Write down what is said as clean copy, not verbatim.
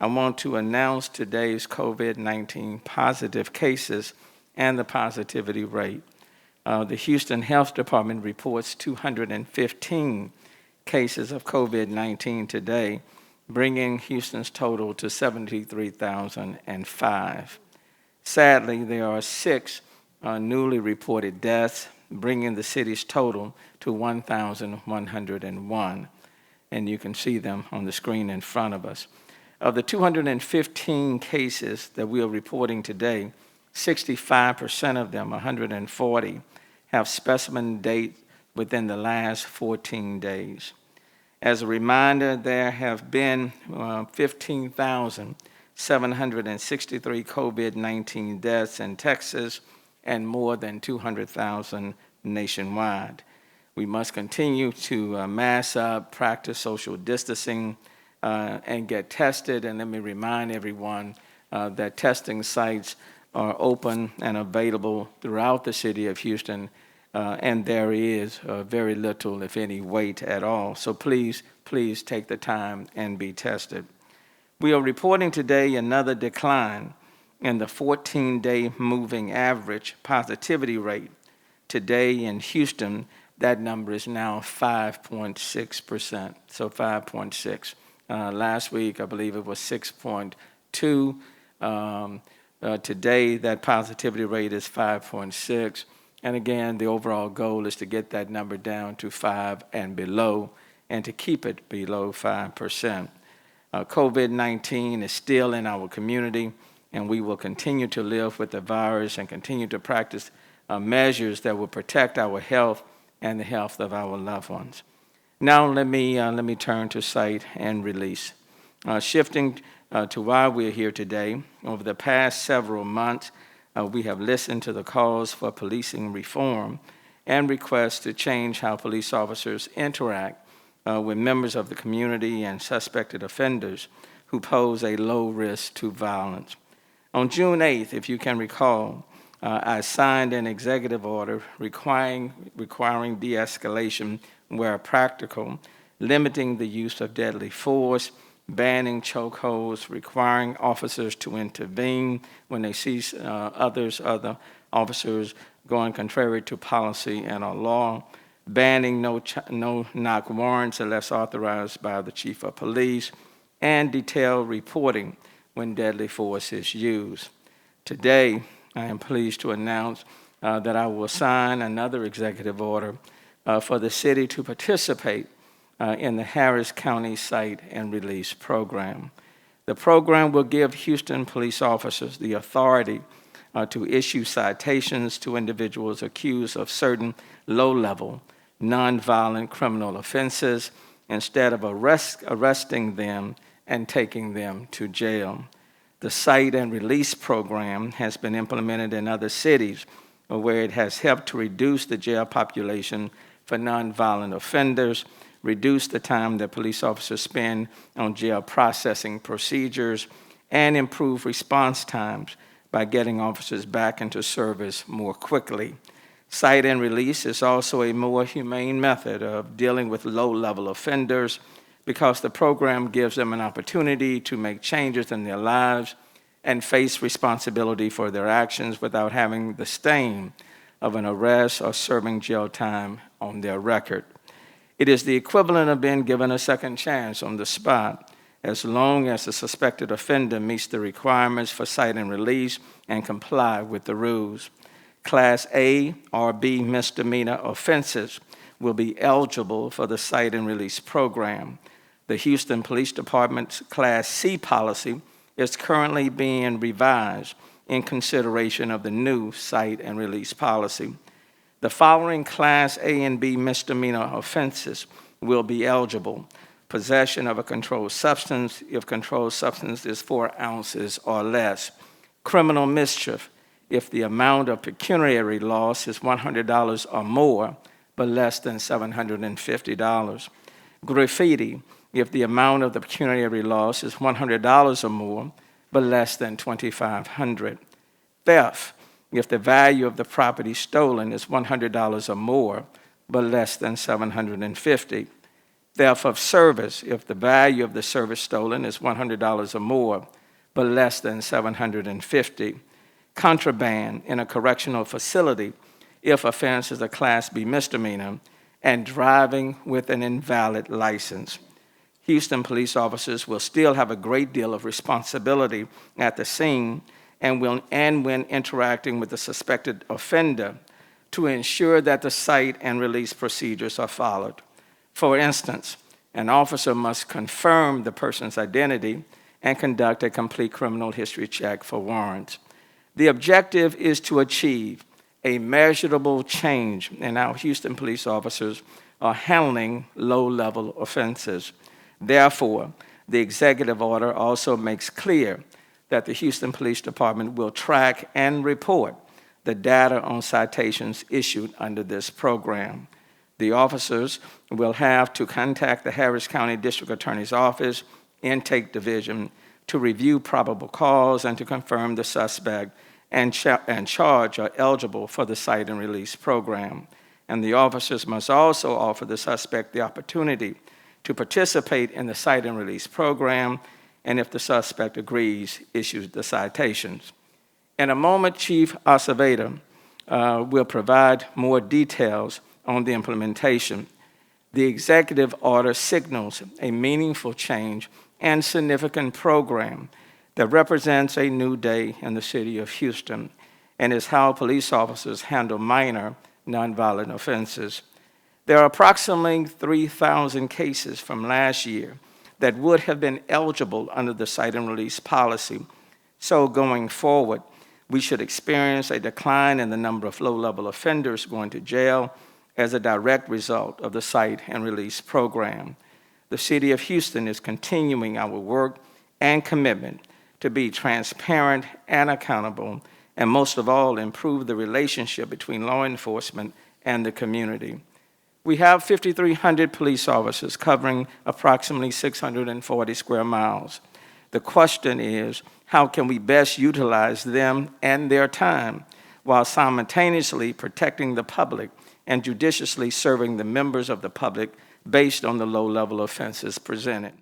I want to announce today's COVID-19 positive cases and the positivity rate. The Houston Health Department reports 215 cases of COVID-19 today, bringing Houston's total to 73,005. Sadly, there are 6 newly reported deaths, bringing the city's total to 1,101. And you can see them on the screen in front of us. Of the 215 cases that we are reporting today, 65% of them, 140, have specimen dates within the last 14 days. As a reminder, there have been 15,763 COVID-19 deaths in Texas and more than 200,000 nationwide. We must continue to mask up, practice social distancing, and get tested. And let me remind everyone that testing sites are open and available throughout the city of Houston, and there is very little, if any, wait at all. So please take the time and be tested. We are reporting today another decline in the 14-day moving average positivity rate. Today in Houston, that number is now 5.6%, so 5.6. Last week, I believe it was 6.2. Today, that positivity rate is 5.6. And again, the overall goal is to get that number down to 5 and below, and to keep it below 5%. COVID-19 is still in our community, and we will continue to live with the virus and continue to practice measures that will protect our health and the health of our loved ones. Now let me turn to cite and release. Shifting to why we're here today, over the past several months, we have listened to the calls for policing reform and requests to change how police officers interact with members of the community and suspected offenders who pose a low risk to violence. On June 8th, if you can recall, I signed an executive order requiring de-escalation where practical, limiting the use of deadly force, banning chokeholds, requiring officers to intervene when they see other officers going contrary to policy and our law, banning no-knock warrants unless authorized by the chief of police, and detailed reporting when deadly force is used. Today, I am pleased to announce that I will sign another executive order for the city to participate in the Harris County Cite and Release program. The program will give Houston police officers the authority to issue citations to individuals accused of certain low-level, nonviolent criminal offenses instead of arresting them and taking them to jail. The Cite and Release program has been implemented in other cities where it has helped to reduce the jail population for nonviolent offenders, reduce the time that police officers spend on jail processing procedures, and improve response times by getting officers back into service more quickly. Cite and Release is also a more humane method of dealing with low-level offenders because the program gives them an opportunity to make changes in their lives and face responsibility for their actions without having the stain of an arrest or serving jail time on their record. It is the equivalent of being given a second chance on the spot, as long as the suspected offender meets the requirements for Cite and Release and comply with the rules. Class A or B misdemeanor offenses will be eligible for the Cite and Release program. The Houston Police Department's Class C policy is currently being revised in consideration of the new Cite and Release policy. The following Class A and B misdemeanor offenses will be eligible: possession of a controlled substance if controlled substance is 4 ounces or less; criminal mischief if the amount of pecuniary loss is $100 or more, but less than $750; graffiti if the amount of the pecuniary loss is $100 or more, but less than $2,500; theft if the value of the property stolen is $100 or more, but less than $750; Theft of service, if the value of the service stolen is $100 or more, but less than $750. Contraband in a correctional facility, if offense is a Class B misdemeanor, and driving with an invalid license. Houston police officers will still have a great deal of responsibility at the scene and when interacting with the suspected offender to ensure that the cite and release procedures are followed. For instance, an officer must confirm the person's identity and conduct a complete criminal history check for warrants. The objective is to achieve a measurable change in how Houston police officers are handling low-level offenses. Therefore, the executive order also makes clear that the Houston Police Department will track and report the data on citations issued under this program. The officers will have to contact the Harris County District Attorney's Office Intake Division to review probable cause and to confirm the suspect and charge are eligible for the cite and release program. And the officers must also offer the suspect the opportunity to participate in the cite and release program, and if the suspect agrees, issues the citations. In a moment, Chief Acevedo will provide more details on the implementation. The executive order signals a meaningful change and significant program that represents a new day in the city of Houston and is how police officers handle minor nonviolent offenses. There are approximately 3,000 cases from last year that would have been eligible under the cite and release policy. So going forward, we should experience a decline in the number of low-level offenders going to jail as a direct result of the cite and release program. The City of Houston is continuing our work and commitment to be transparent and accountable, and most of all, improve the relationship between law enforcement and the community. We have 5,300 police officers covering approximately 640 square miles. The question is, how can we best utilize them and their time while simultaneously protecting the public and judiciously serving the members of the public based on the low-level offenses presented?